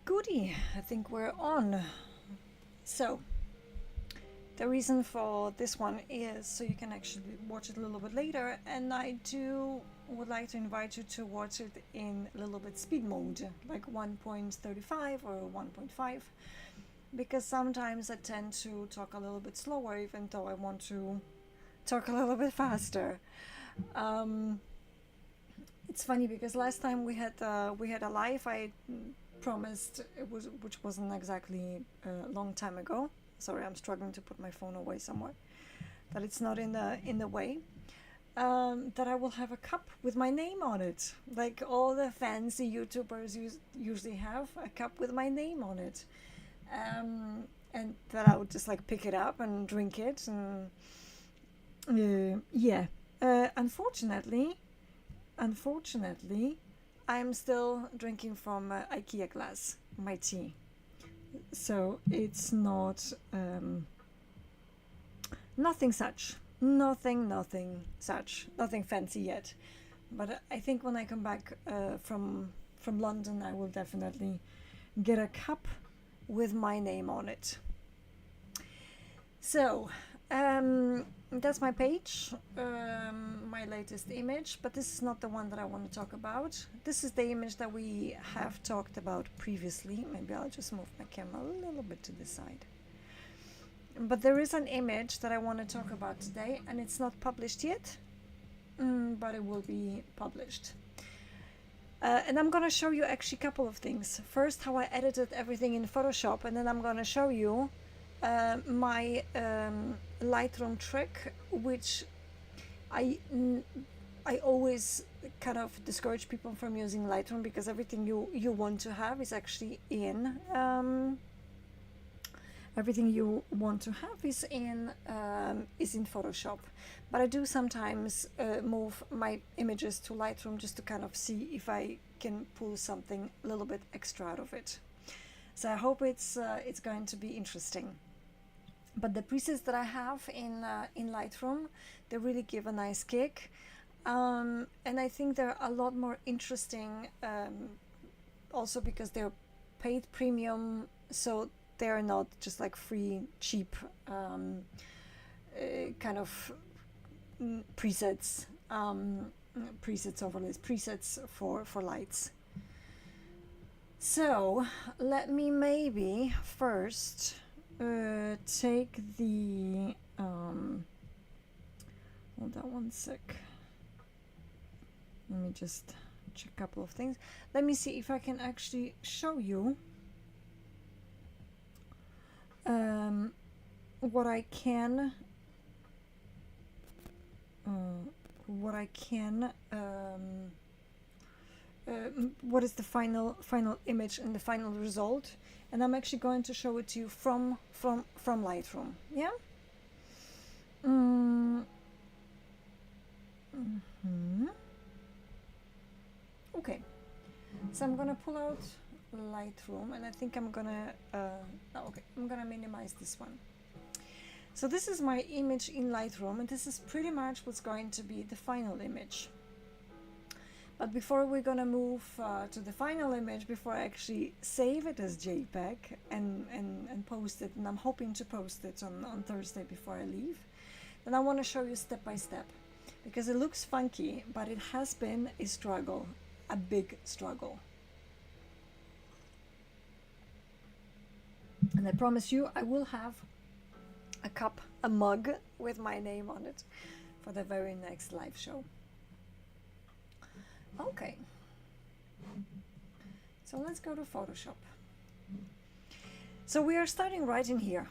Goody, I think we're on. So, the reason for this one is so you can actually watch it a little bit later, and would like to invite you to watch it in a little bit speed mode, like 1.35 or 1.5, because sometimes I tend to talk a little bit slower, even though I want to talk a little bit faster. It's funny because last time we had a live, I promised which wasn't exactly a long time ago. Sorry, I'm struggling to put my phone away somewhere. That it's not in the way. That I will have a cup with my name on it, like all the fancy YouTubers usually have a cup with my name on it, and that I would just like pick it up and drink it. And yeah, unfortunately, I'm still drinking from IKEA glass, my tea. So it's not nothing such, nothing fancy yet. But I think when I come back from London, I will definitely get a cup with my name on it. So that's my page, my latest image, but this is not the one that I want to talk about. This is the image that we have talked about previously. Maybe I'll just move my camera a little bit to the side. But there is an image that I want to talk about today, and it's not published yet, but it will be published. And I'm going to show you actually a couple of things. First, how I edited everything in Photoshop, and then I'm going to show you my Lightroom trick, which I always kind of discourage people from using Lightroom, because everything you want to have is actually in Photoshop. But I do sometimes move my images to Lightroom just to kind of see if I can pull something a little bit extra out of it. So I hope it's going to be interesting. But the presets that I have in Lightroom, they really give a nice kick, and I think they're a lot more interesting, also because they're paid premium, so they're not just like free, cheap kind of presets, overlays, presets for lights. So let me maybe first take the hold on one sec. Let me just check a couple of things. Let me see if I can actually show you what I can what is the final image and the final result, and I'm actually going to show it to you from Lightroom. Yeah. Okay, so I'm gonna pull out Lightroom, and I think I'm gonna minimize this one. So this is my image in Lightroom, and this is pretty much what's going to be the final image. But before we're gonna move to the final image, before I actually save it as JPEG and post it, and I'm hoping to post it on Thursday before I leave, then I want to show you step by step, because it looks funky, but it has been a struggle, a big struggle. And I promise you, I will have a cup, a mug with my name on it for the very next live show. Okay, so let's go to Photoshop. So we are starting right in here.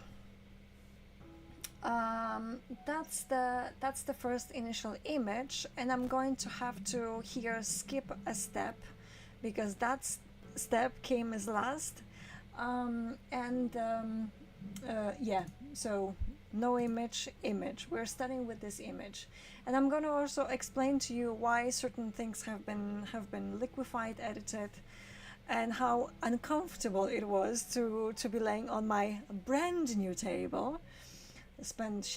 That's the first initial image, and I'm going to have to here skip a step, because that step came as last. Yeah, so no image. We're starting with this image, and I'm going to also explain to you why certain things have been liquefied, edited, and how uncomfortable it was to be laying on my brand new table. I spent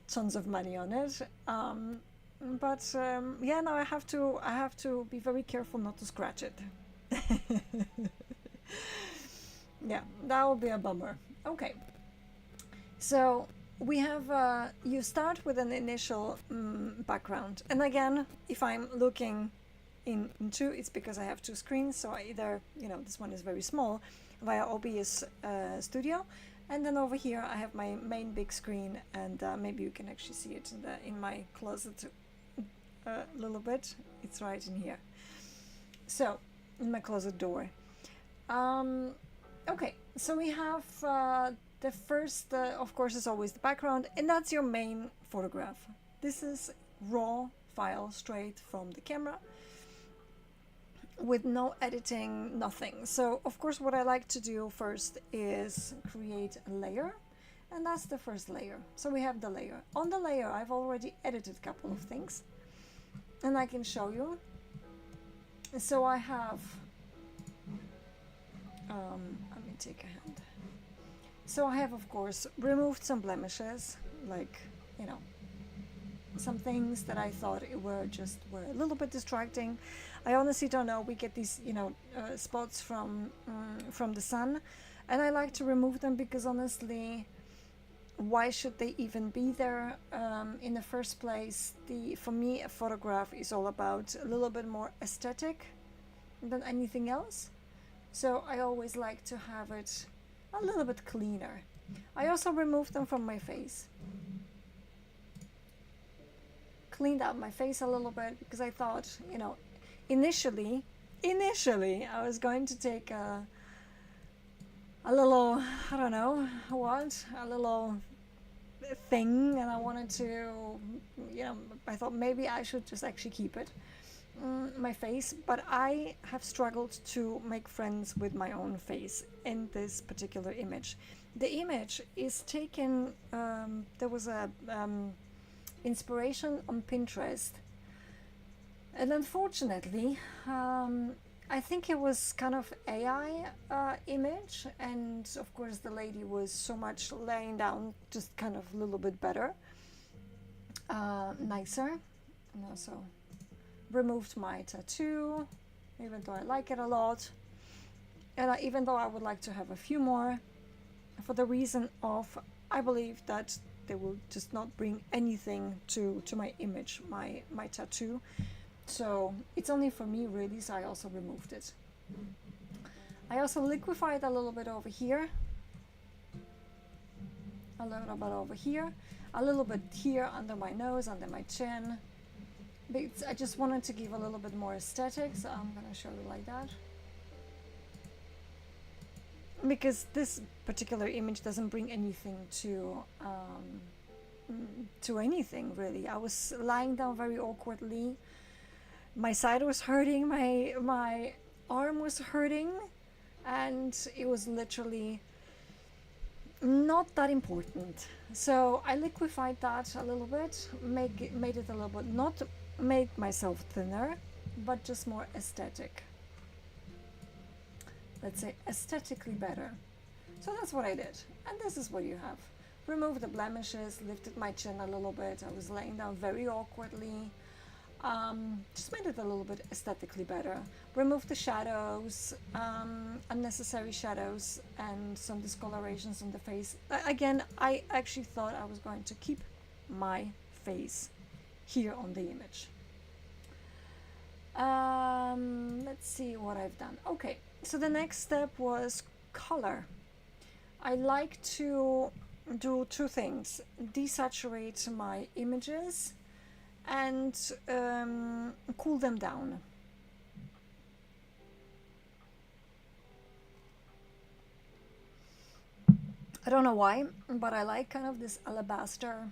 tons of money on it, yeah, now I have to be very careful not to scratch it. Yeah, that would be a bummer. Okay, so we have, you start with an initial background. And again, if I'm looking into, it's because I have two screens. So I either, this one is very small via OBS Studio. And then over here, I have my main big screen, and maybe you can actually see it in my closet a little bit. It's right in here. So, in my closet door. Okay, so we have the first, of course, is always the background, and that's your main photograph. This is raw file straight from the camera with no editing, nothing. So, of course, what I like to do first is create a layer, and that's the first layer. So we have the layer. On the layer, I've already edited a couple of things, and I can show you. So I have, let me take a hand. So I have, of course, removed some blemishes, like, some things that I thought were a little bit distracting. I honestly don't know. We get these, spots from the sun, and I like to remove them because honestly, why should they even be there in the first place? For me, a photograph is all about a little bit more aesthetic than anything else. So I always like to have it a little bit cleaner. I also removed them from my face. Cleaned up my face a little bit because I thought, initially I was going to take a little, I don't know what, a little thing, and I wanted to, I thought maybe I should just actually keep it, my face, but I have struggled to make friends with my own face in this particular image. The image is taken, there was a inspiration on Pinterest, and unfortunately I think it was kind of AI image, and of course the lady was so much laying down, just kind of a little bit better, nicer. And also removed my tattoo, even though I like it a lot, and even though I would like to have a few more, for the reason of I believe that they will just not bring anything to my image, my tattoo. So it's only for me really, so I also removed it. I also liquefied a little bit over here, a little bit over here, a little bit here under my nose, under my chin. But I just wanted to give a little bit more aesthetic, so I'm gonna show you like that. Because this particular image doesn't bring anything to anything really. I was lying down very awkwardly. My side was hurting, my arm was hurting, and it was literally not that important. So I liquefied that a little bit, made it a little bit, not made myself thinner, but just more aesthetic. Let's say aesthetically better. So that's what I did, and this is what you have. Removed the blemishes, lifted my chin a little bit. I was laying down very awkwardly. Just made it a little bit aesthetically better. Removed the shadows, unnecessary shadows, and some discolorations on the face. Again, I actually thought I was going to keep my face here on the image. Let's see what I've done. Okay, so the next step was color. I like to do two things: desaturate my images and cool them down. I don't know why, but I like kind of this alabaster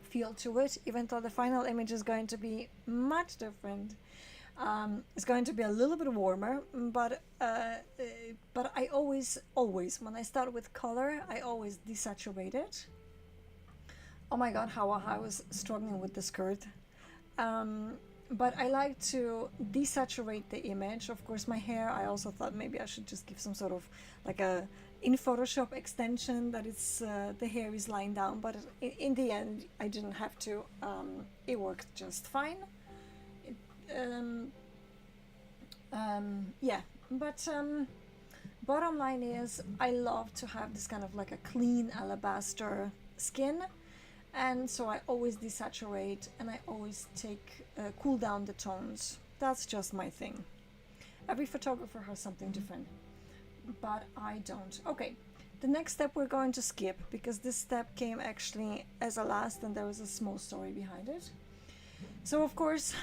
feel to it, even though the final image is going to be much different. It's going to be a little bit warmer, but I always, when I start with color, I always desaturate it. Oh my god, how I was struggling with the skirt. But I like to desaturate the image. Of course, my hair, I also thought maybe I should just give some sort of like a in Photoshop extension that it's the hair is lying down, but in the end I didn't have to. It worked just fine. Yeah, but bottom line is I love to have this kind of like a clean alabaster skin, and so I always desaturate and I always take cool down the tones. That's just my thing. Every photographer has something different, but I don't. Okay, the next step we're going to skip because this step came actually as a last and there was a small story behind it. So of course,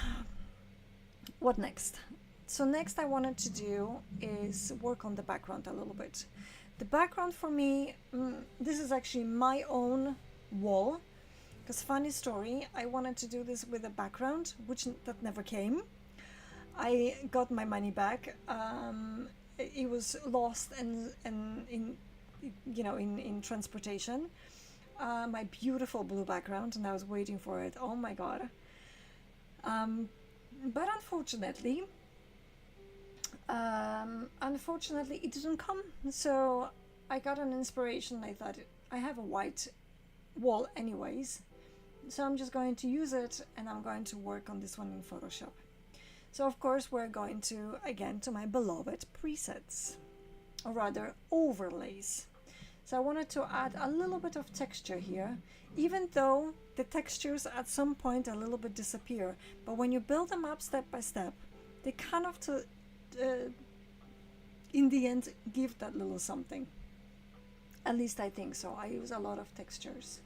what next? So next I wanted to do is work on the background a little bit. The background for me, this is actually my own wall, because funny story, I wanted to do this with a background, which that never came. I got my money back. It was lost and in in transportation. My beautiful blue background, and I was waiting for it. Oh my god! But unfortunately, it didn't come. So I got an inspiration. I thought I have a white wall anyways, so I'm just going to use it, and I'm going to work on this one in Photoshop. So of course we're going to, again, to my beloved presets, or rather overlays. So I wanted to add a little bit of texture here, even though the textures at some point a little bit disappear, but when you build them up step by step, they kind of in the end give that little something. At least I think so. I use a lot of textures.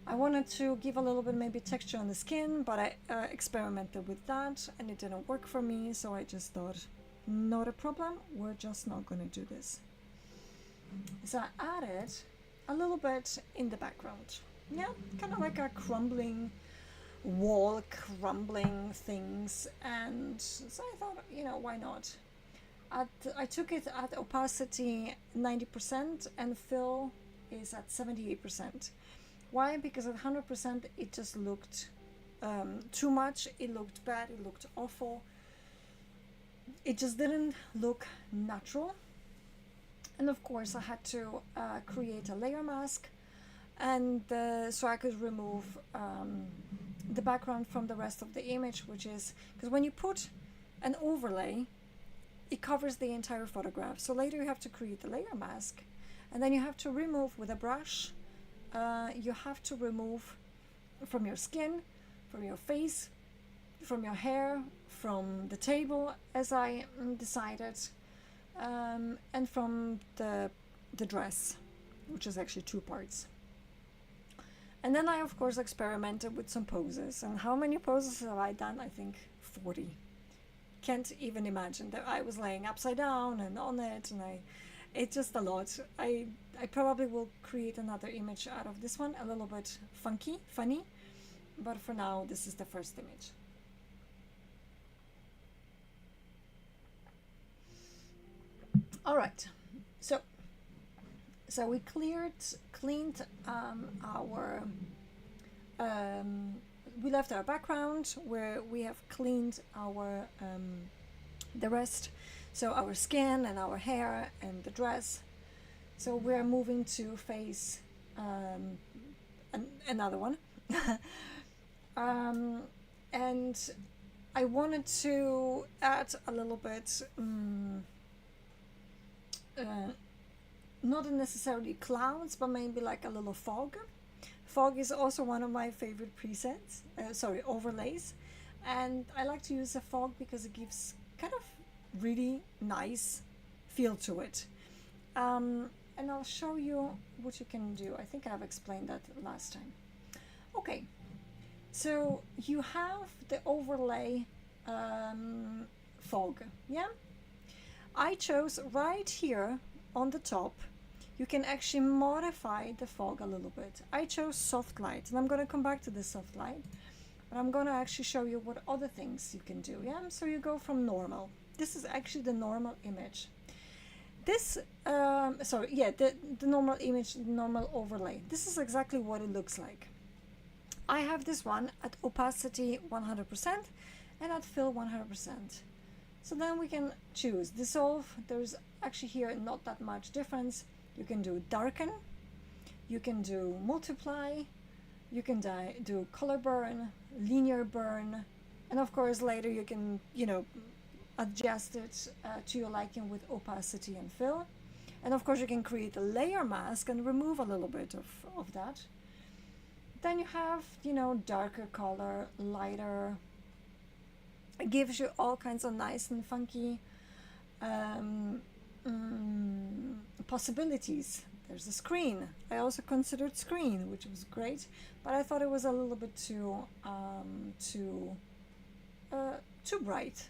I wanted to give a little bit maybe texture on the skin, but I experimented with that and it didn't work for me, so I just thought, not a problem, we're just not going to do this. So I added a little bit in the background. Yeah, kind of like a crumbling wall, crumbling things, and so I thought, why not? I took it at opacity 90% and fill is at 78%. Why? Because at 100% it just looked too much, it looked bad, it looked awful. It just didn't look natural. And of course I had to create a layer mask, and so I could remove the background from the rest of the image, which is, because when you put an overlay, it covers the entire photograph. So later you have to create a layer mask, and then you have to remove with a brush. You have to remove from your skin, from your face, from your hair, from the table, as I decided, and from the dress, which is actually 2 parts. And then I of course experimented with some poses, and how many poses have I done? I think 40. Can't even imagine that I was laying upside down and on it, and it's just a lot. I probably will create another image out of this one, a little bit funny, but for now this is the first image. All right, so we cleaned our we left our background where we have cleaned our the rest, so our skin and our hair and the dress. So we're moving to face another one. And I wanted to add a little bit not necessarily clouds, but maybe like a little fog. Fog is also one of my favorite presets, overlays, and I like to use a fog because it gives kind of really nice feel to it. And I'll show you what you can do. I think I've explained that last time. Okay, so you have the overlay fog, yeah? I chose right here on the top. You can actually modify the fog a little bit. I chose soft light, and I'm going to come back to the soft light, but I'm going to actually show you what other things you can do. Yeah, so you go from normal. This is actually the normal image. This, the normal image, the normal overlay. This is exactly what it looks like. I have this one at opacity 100% and at fill 100%. So then we can choose dissolve. There's actually here not that much difference. You can do darken, you can do multiply, you can do color burn, linear burn, and of course later you can, adjust it to your liking with opacity and fill. And of course you can create a layer mask and remove a little bit of that. Then you have, you know, darker color, lighter. It gives you all kinds of nice and funky possibilities. There's a screen. I also considered screen, which was great, but I thought it was a little bit too bright.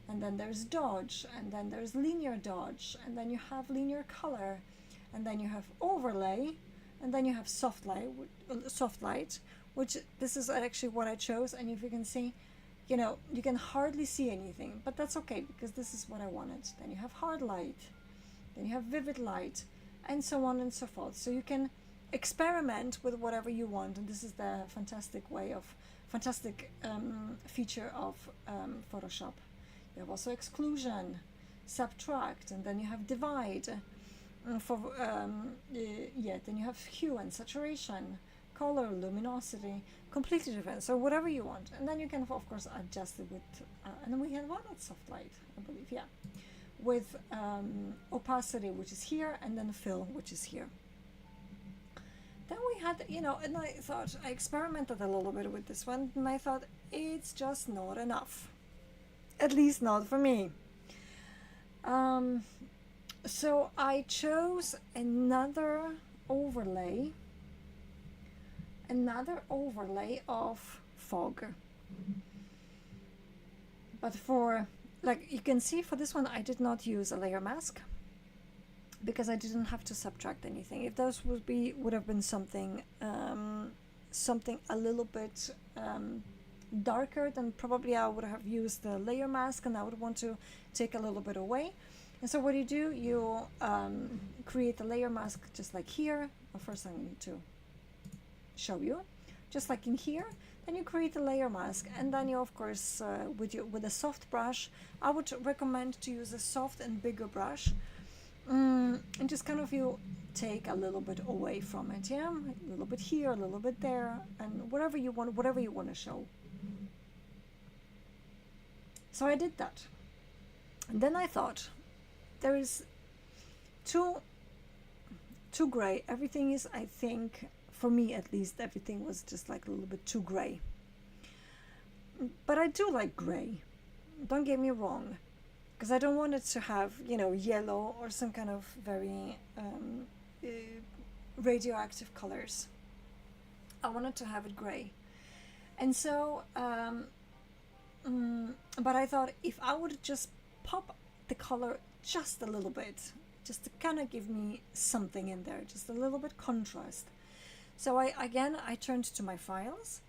And then there's dodge, and then there's linear dodge, and then you have linear color, and then you have overlay, and then you have soft light, which this is actually what I chose. And if you can see, you know, you can hardly see anything, but that's okay because this is what I wanted. Then you have hard light, then you have vivid light, and so on and so forth. So you can experiment with whatever you want, and this is the fantastic feature of Photoshop. You have also exclusion, subtract, and then you have divide. Then you have hue and saturation, color, luminosity, completely different. So whatever you want, and then you can of course adjust it with. And then we had one at soft light, I believe, yeah, with opacity, which is here, and then fill, which is here. Then we had, you know, and I thought I experimented a little bit with this one, and I thought it's just not enough. At least not for me. So I chose another overlay of fog. But for, like you can see, for this one I did not use a layer mask because I didn't have to subtract anything. If those would have been something a little bit darker, then probably I would have used the layer mask, and I would want to take a little bit away. And so what you do, you create a layer mask just like here. Well, first I need to show you, just like in here. Then you create a layer mask, and then you of course with a soft brush, I would recommend to use a soft and bigger brush, and just kind of you take a little bit away from it, yeah, a little bit here, a little bit there, and whatever you want to show. So I did that, and then I thought there is too gray. Everything is, I think, for me at least, everything was just like a little bit too gray. But I do like gray, don't get me wrong, because I don't want it to have, you know, yellow or some kind of very radioactive colors. I wanted to have it gray. And so but I thought if I would just pop the color just a little bit, just to kind of give me something in there, just a little bit contrast. So I turned to my files,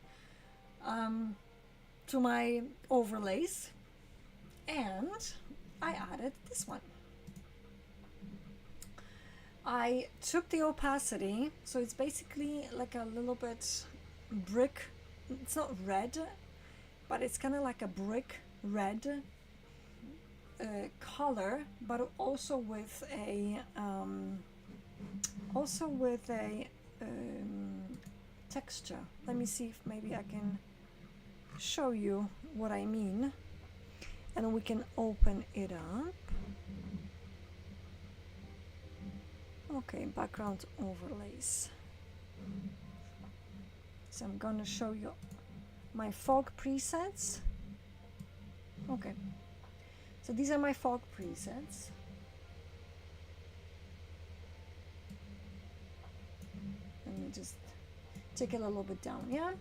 to my overlays, and I added this one. I took the opacity, so it's basically like a little bit brick. It's not red, but it's kind of like a brick red color, but also with a texture. Let me see if maybe I can show you what I mean, and we can open it up. Okay, background overlays. So I'm gonna show you my fog presets. Okay, so these are my fog presets. Let me just take it a little bit down, yeah?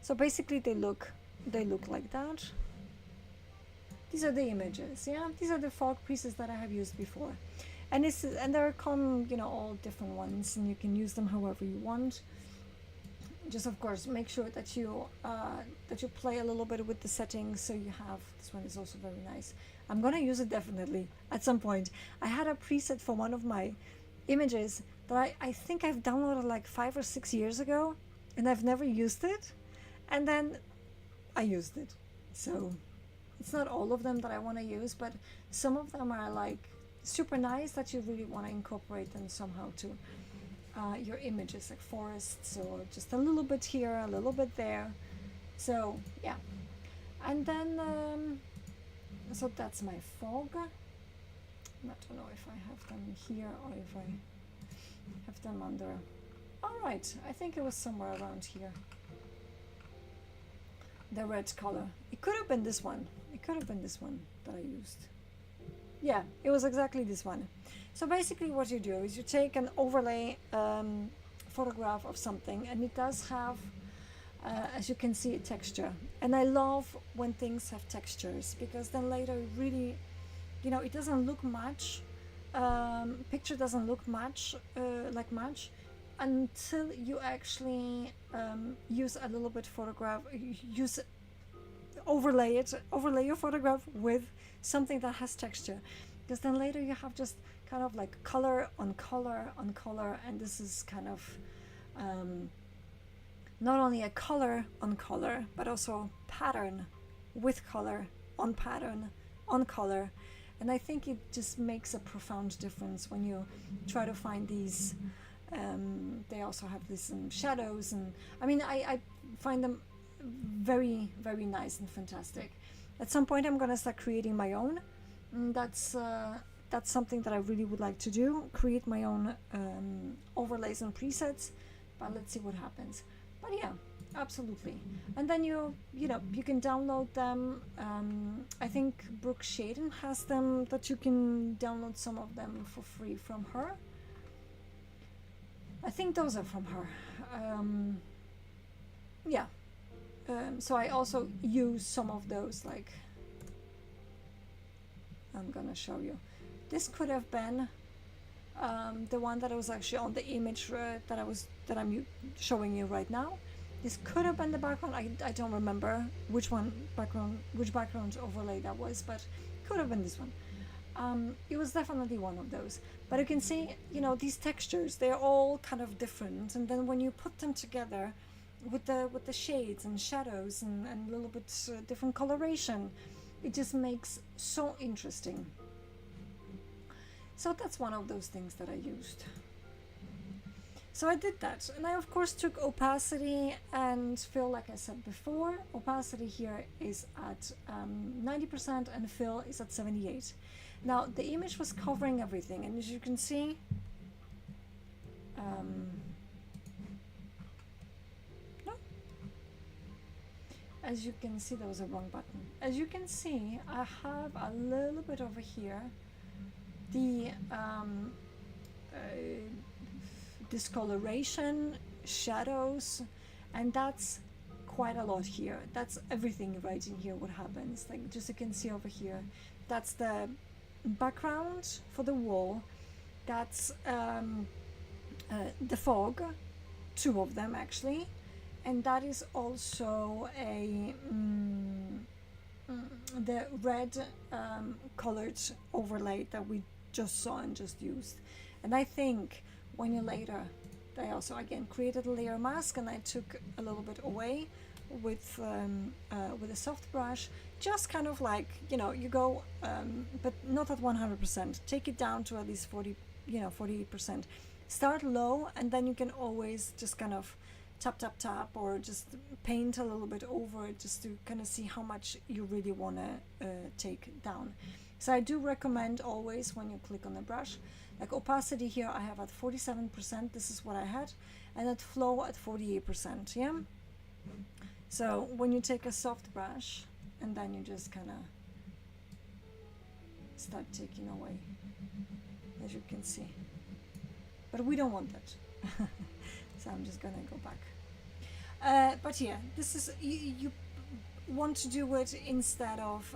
So basically they look like that. These are the images, yeah? These are the fog presets that I have used before. And there come, you know, all different ones, and you can use them however you want. Just of course make sure that you play a little bit with the settings, so you have, this one is also very nice. I'm gonna use it definitely at some point. I had a preset for one of my images that I think I've downloaded like 5 or 6 years ago, and I've never used it, and then I used it. So it's not all of them that I want to use, but some of them are like super nice that you really want to incorporate them somehow to your images, like forests, or just a little bit here, a little bit there. So yeah, and then So that's my fog. I don't know if I have them here or if I have them under. All right, I think it was somewhere around here. The red color. It could have been this one. It could have been this one that I used. Yeah, it was exactly this one. So basically what you do is you take an overlay photograph of something, and it does have, as you can see, a texture. And I love when things have textures, because then later it really, you know, it doesn't look much. Picture doesn't look much like much until you actually use a little bit photograph, overlay your photograph with something that has texture, because then later you have just kind of like color on color on color, and this is kind of not only a color on color, but also pattern with color on pattern on color. And I think it just makes a profound difference when you try to find these. They also have these shadows, and I mean, I find them very, very nice and fantastic. At some point I'm gonna start creating my own. That's something that I really would like to do, create my own overlays and presets, but let's see what happens. But yeah, absolutely. And then you can download them. I think Brooke Shaden has them, that you can download some of them for free from her. I think those are from her. Yeah. So I also use some of those, like, I'm gonna show you. This could have been the one that was actually on the image that I'm showing you right now. This could have been the background. I don't remember which background overlay that was, but could have been this one. It was definitely one of those. But you can see, you know, these textures, they're all kind of different, and then when you put them together with the shades and shadows and a little bit different coloration, it just makes so interesting. So that's one of those things that I used. So I did that, and I of course took opacity and fill. Like I said before, opacity here is at 90% and fill is at 78. Now the image was covering everything, and as you can see, as you can see, there was a wrong button. As you can see, I have a little bit over here the discoloration, shadows, and that's quite a lot here. That's everything right in here, what happens. Like, just you can see over here, that's the background for the wall, that's the fog, two of them actually, and that is also a the red colored overlay that we just saw and just used. And I think when you later, I also again created a layer mask, and I took a little bit away with a soft brush, just kind of like, you know, you go but not at 100%, take it down to at least 48%. Start low, and then you can always just kind of tap, or just paint a little bit over it, just to kind of see how much you really want to take down. So I do recommend always, when you click on the brush, like opacity here I have at 47%, this is what I had, and at flow at 48%, yeah? So when you take a soft brush, and then you just kind of start taking away, as you can see. But we don't want that. So I'm just gonna go back. But yeah, this is, you want to do it instead of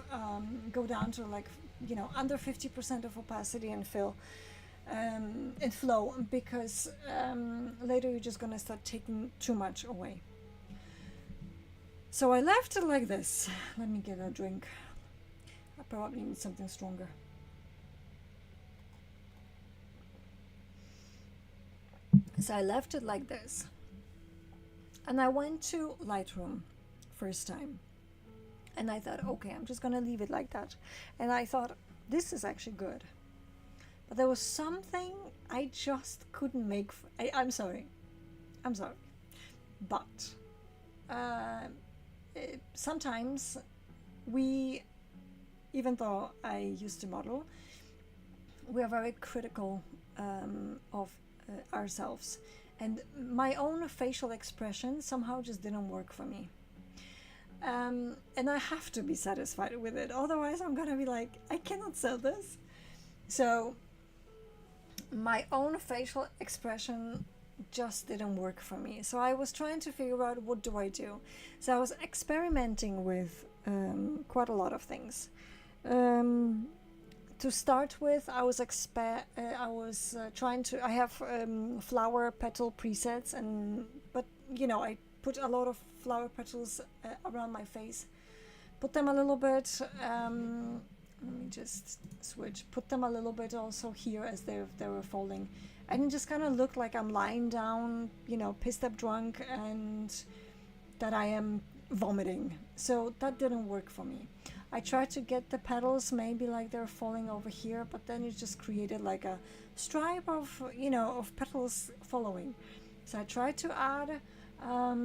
go down to, like, you know, under 50% of opacity and fill and flow, because later you're just gonna start taking too much away. So I left it like this. Let me get a drink. I probably need something stronger. So I left it like this, and I went to Lightroom first time, and I thought, okay, I'm just gonna leave it like that. And I thought, this is actually good, but there was something I just couldn't make. I'm sorry, but sometimes we even though I used to model, we are very critical of ourselves. And my own facial expression somehow just didn't work for me. And I have to be satisfied with it. Otherwise, I'm gonna be like, I cannot sell this. So, my own facial expression just didn't work for me. So, I was trying to figure out what do I do. So, I was experimenting with quite a lot of things. To start with, I was trying to. I have flower petal presets, but I put a lot of flower petals around my face. Put them a little bit. Let me just switch. Put them a little bit also here as they were falling, and it just kind of looked like I'm lying down, pissed up, drunk, and that I am vomiting. So that didn't work for me. I tried to get the petals maybe like they're falling over here, but then it just created like a stripe of petals following. So I tried to add a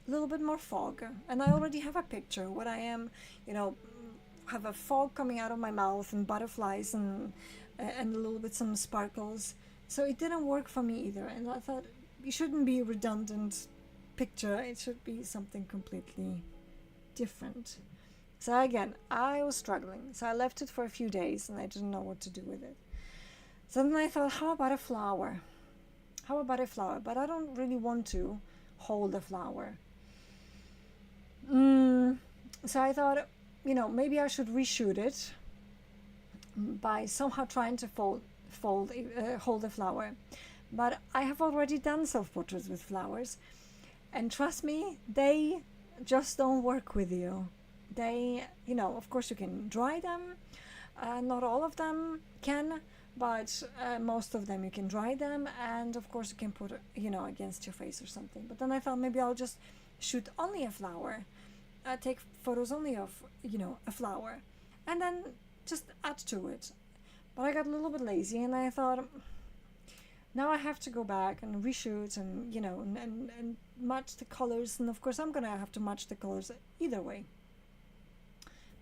little bit more fog, and I already have a picture what I am, have a fog coming out of my mouth and butterflies and a little bit some sparkles. So it didn't work for me either, and I thought it shouldn't be a redundant picture. It should be something completely different. So again, I was struggling. So I left it for a few days and I didn't know what to do with it. So then I thought, how about a flower? But I don't really want to hold a flower. So I thought, maybe I should reshoot it by somehow trying to hold a flower. But I have already done self-portraits with flowers, and trust me, they just don't work with you. They, of course you can dry them. Not all of them can, but most of them you can dry them, and of course you can put against your face or something. But then I thought maybe I'll just shoot only a flower, take photos only of a flower, and then just add to it. But I got a little bit lazy, and I thought, now I have to go back and reshoot and and match the colors, and of course I'm gonna have to match the colors either way.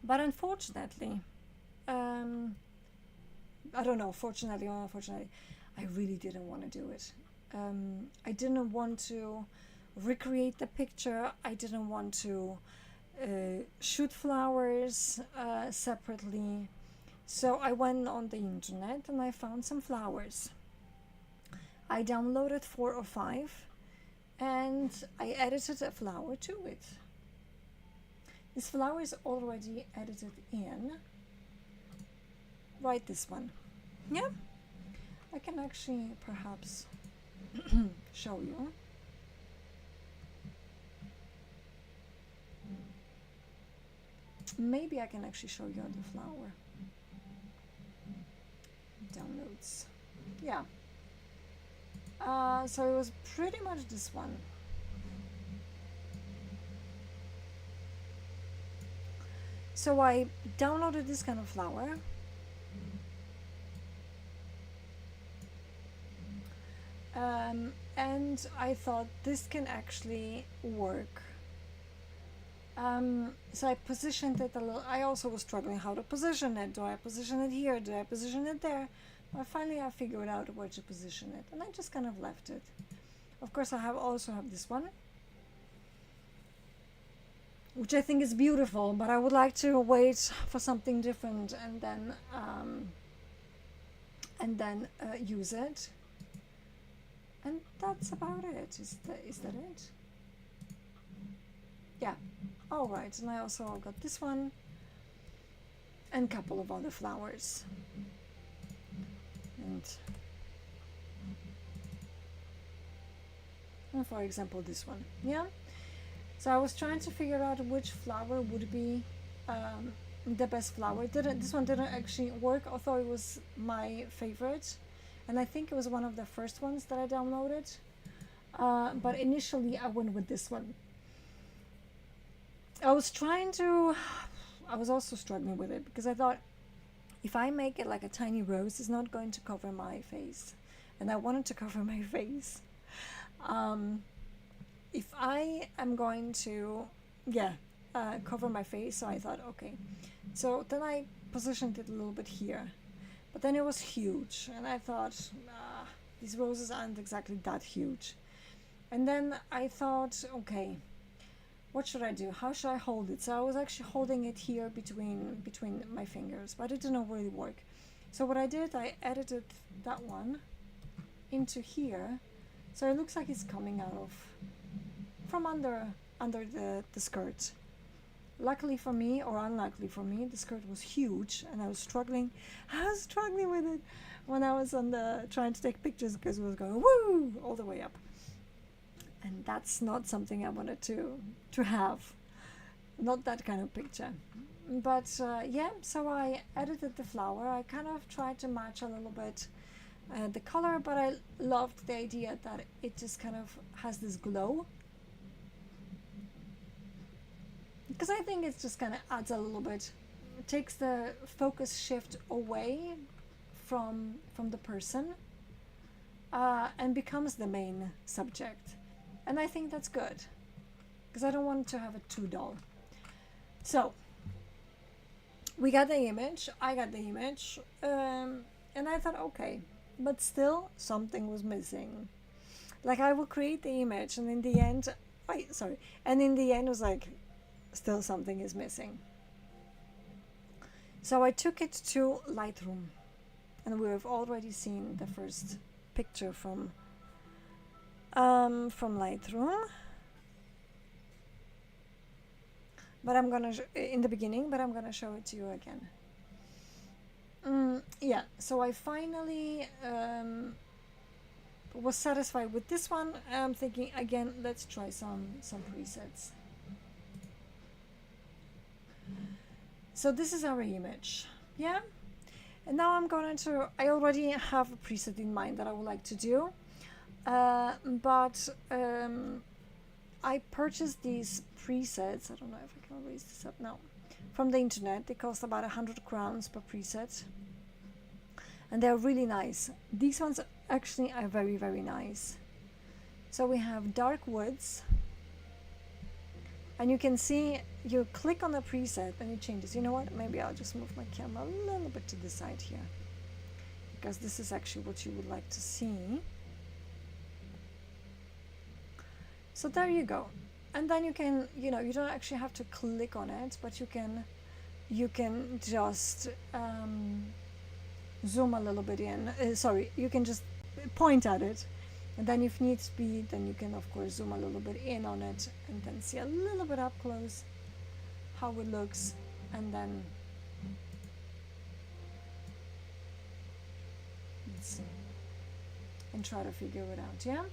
But unfortunately, I don't know, fortunately or unfortunately, I really didn't want to do it. I didn't want to recreate the picture. I didn't want to shoot flowers separately. So I went on the internet and I found some flowers. I downloaded 4 or 5 and I edited a flower to it. This flower is already edited in. Right, this one. Yeah, I can actually perhaps show you. Maybe I can actually show you the flower. Downloads. Yeah. So it was pretty much this one. So I downloaded this kind of flower. And I thought this can actually work. So I positioned it a little. I also was struggling how to position it. Do I position it here? Do I position it there? But finally I figured out where to position it, and I just kind of left it. Of course I also have this one, which I think is beautiful, but I would like to wait for something different and then use it. And that's about it. Is that it? Yeah. All right. And I also got this one and a couple of other flowers. And for example, this one. Yeah. So I was trying to figure out which flower would be the best flower. This one didn't actually work, although it was my favorite. And I think it was one of the first ones that I downloaded. But initially I went with this one. I was also struggling with it because I thought if I make it like a tiny rose, it's not going to cover my face. And I wanted to cover my face. If I am going to, cover my face, so I thought, okay. So then I positioned it a little bit here, but then it was huge, and I thought, these roses aren't exactly that huge. And then I thought, okay, what should I do? How should I hold it? So I was actually holding it here between my fingers, but it didn't really work. So what I did, I edited that one into here, so it looks like it's coming out of from under the skirt. Luckily for me, or unluckily for me, the skirt was huge, and I was struggling with it when I was trying to take pictures, because it was going woo all the way up, and that's not something I wanted to have, not that kind of picture. But yeah, so I edited the flower. I kind of tried to match a little bit the color, but I loved the idea that it just kind of has this glow, because I think it just kind of adds a little bit, it takes the focus shift away from the person, and becomes the main subject, and I think that's good, because I don't want to have it too dull. So we got the image, I got the image, and I thought, okay, but still something was missing. Like, I will create the image, and in the end, and in the end it was like, still something is missing. So I took it to Lightroom, and we have already seen the first picture from Lightroom. But I'm gonna in the beginning, but I'm gonna show it to you again. Yeah, so I finally was satisfied with this one. I'm thinking again, let's try some presets. So this is our image, yeah? And now I'm going to, I already have a preset in mind that I would like to do, but I purchased these presets, I don't know if I can raise this up now, from the internet. They cost about 100 crowns per preset, and they're really nice. These ones actually are very, very nice. So we have dark woods, and you can see, you click on the preset and it changes. You know what, maybe I'll just move my camera a little bit to the side here, because this is actually what you would like to see. So there you go. And then you can, you know, you don't actually have to click on it, but you can just zoom a little bit in. You can just point at it, and then if needs be, then you can of course zoom a little bit in on it and then see a little bit up close how it looks, and then let's see, and try to figure it out. Yeah,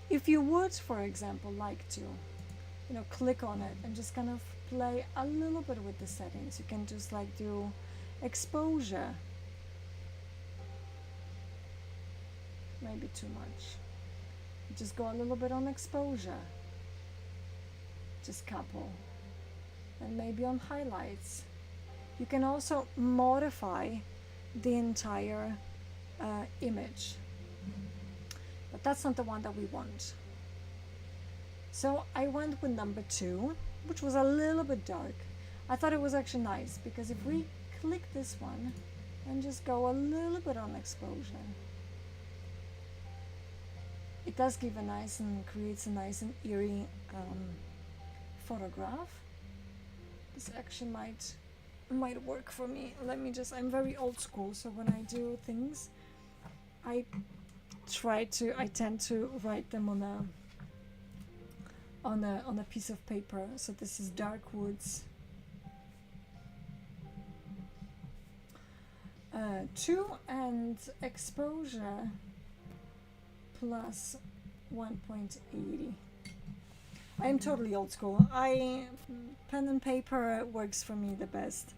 if you would, for example, like to, you know, click on it and just kind of play a little bit with the settings, you can just like do exposure, maybe too much, just go a little bit on exposure, just couple, and maybe on highlights. You can also modify the entire image, but that's not the one that we want. So I went with number 2, which was a little bit dark. I thought it was actually nice, because if we click this one and just go a little bit on exposure, it does give a nice and creates a nice and eerie photograph. This actually might work for me. Let me just, I'm very old school, so when I do things, I tend to write them on a piece of paper. So this is dark woods 2 and exposure plus 1.80. I am totally old school. Pen and paper works for me the best.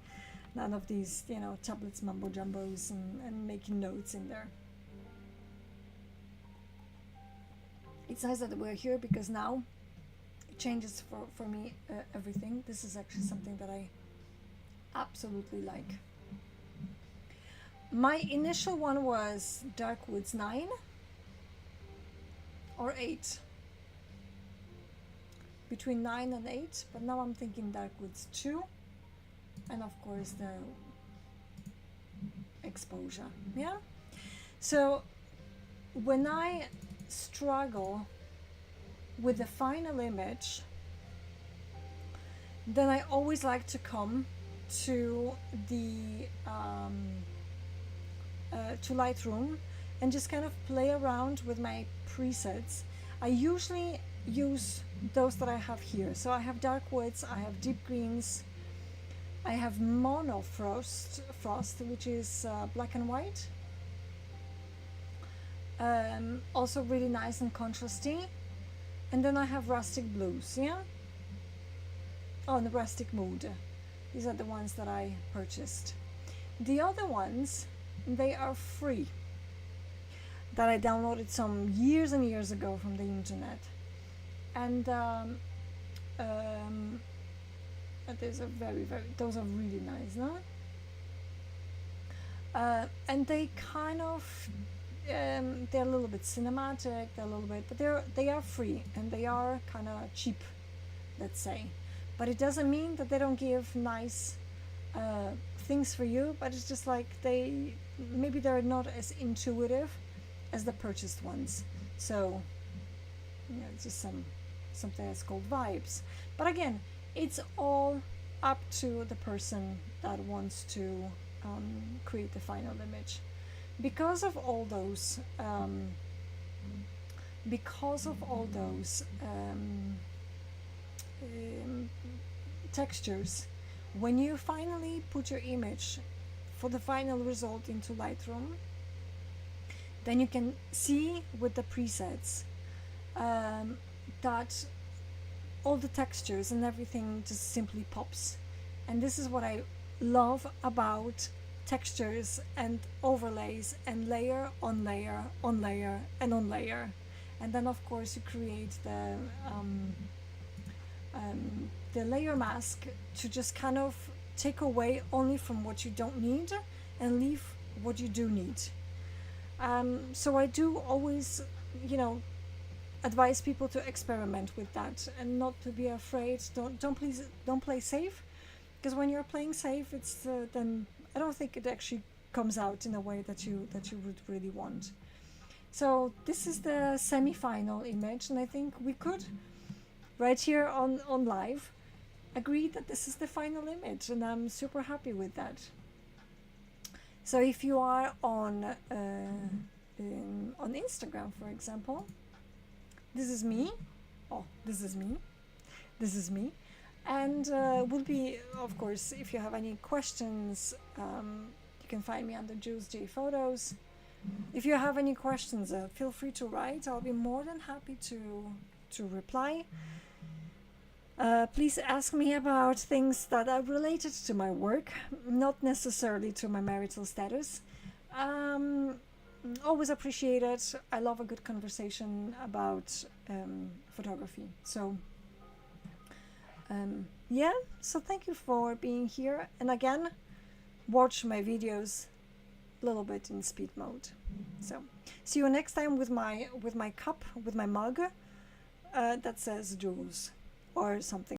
None of these, you know, tablets mumbo jumbos and making notes in there. It's nice that we're here, because now it changes for me everything. This is actually something that I absolutely like. My initial one was Dark Woods 9 or 8, between 9 and 8, but now I'm thinking dark woods 2, and of course the exposure. Yeah, so when I struggle with the final image, then I always like to come to the to Lightroom and just kind of play around with my presets. I usually use those that I have here. So I have dark woods, I have deep greens, I have mono frost, which is black and white. Also really nice and contrasty. And then I have rustic blues, yeah? Oh, and the rustic mood. These are the ones that I purchased. The other ones, they are free, that I downloaded some years and years ago from the internet. And those are those are really nice, no? And they kind of, they're a little bit cinematic, they're a little bit, but they are free and they are kind of cheap, let's say. But it doesn't mean that they don't give nice things for you, but it's just like maybe they're not as intuitive as the purchased ones. So, you know, it's just something that's called vibes. But again, it's all up to the person that wants to create the final image. Because of all those textures, when you finally put your image for the final result into Lightroom, then you can see with the presets that all the textures and everything just simply pops. And this is what I love about textures and overlays and layer on layer on layer and on layer. And then of course you create the layer mask to just kind of take away only from what you don't need and leave what you do need. So I do always, you know, advise people to experiment with that and not to be afraid. Don't play safe, because when you're playing safe, it's then I don't think it actually comes out in a way that you would really want. So this is the semi-final image, and I think we could right here on live agree that this is the final image, and I'm super happy with that. So if you are on Instagram, for example, this is me. Oh, this is me. This is me. And would be, of course, if you have any questions, you can find me under Juls J Photos. If you have any questions, feel free to write. I'll be more than happy to reply. Please ask me about things that are related to my work, not necessarily to my marital status. Always appreciate it. I love a good conversation about photography. So yeah, so thank you for being here. And again, watch my videos a little bit in speed mode. So see you next time with my cup, with my mug that says Juls or something.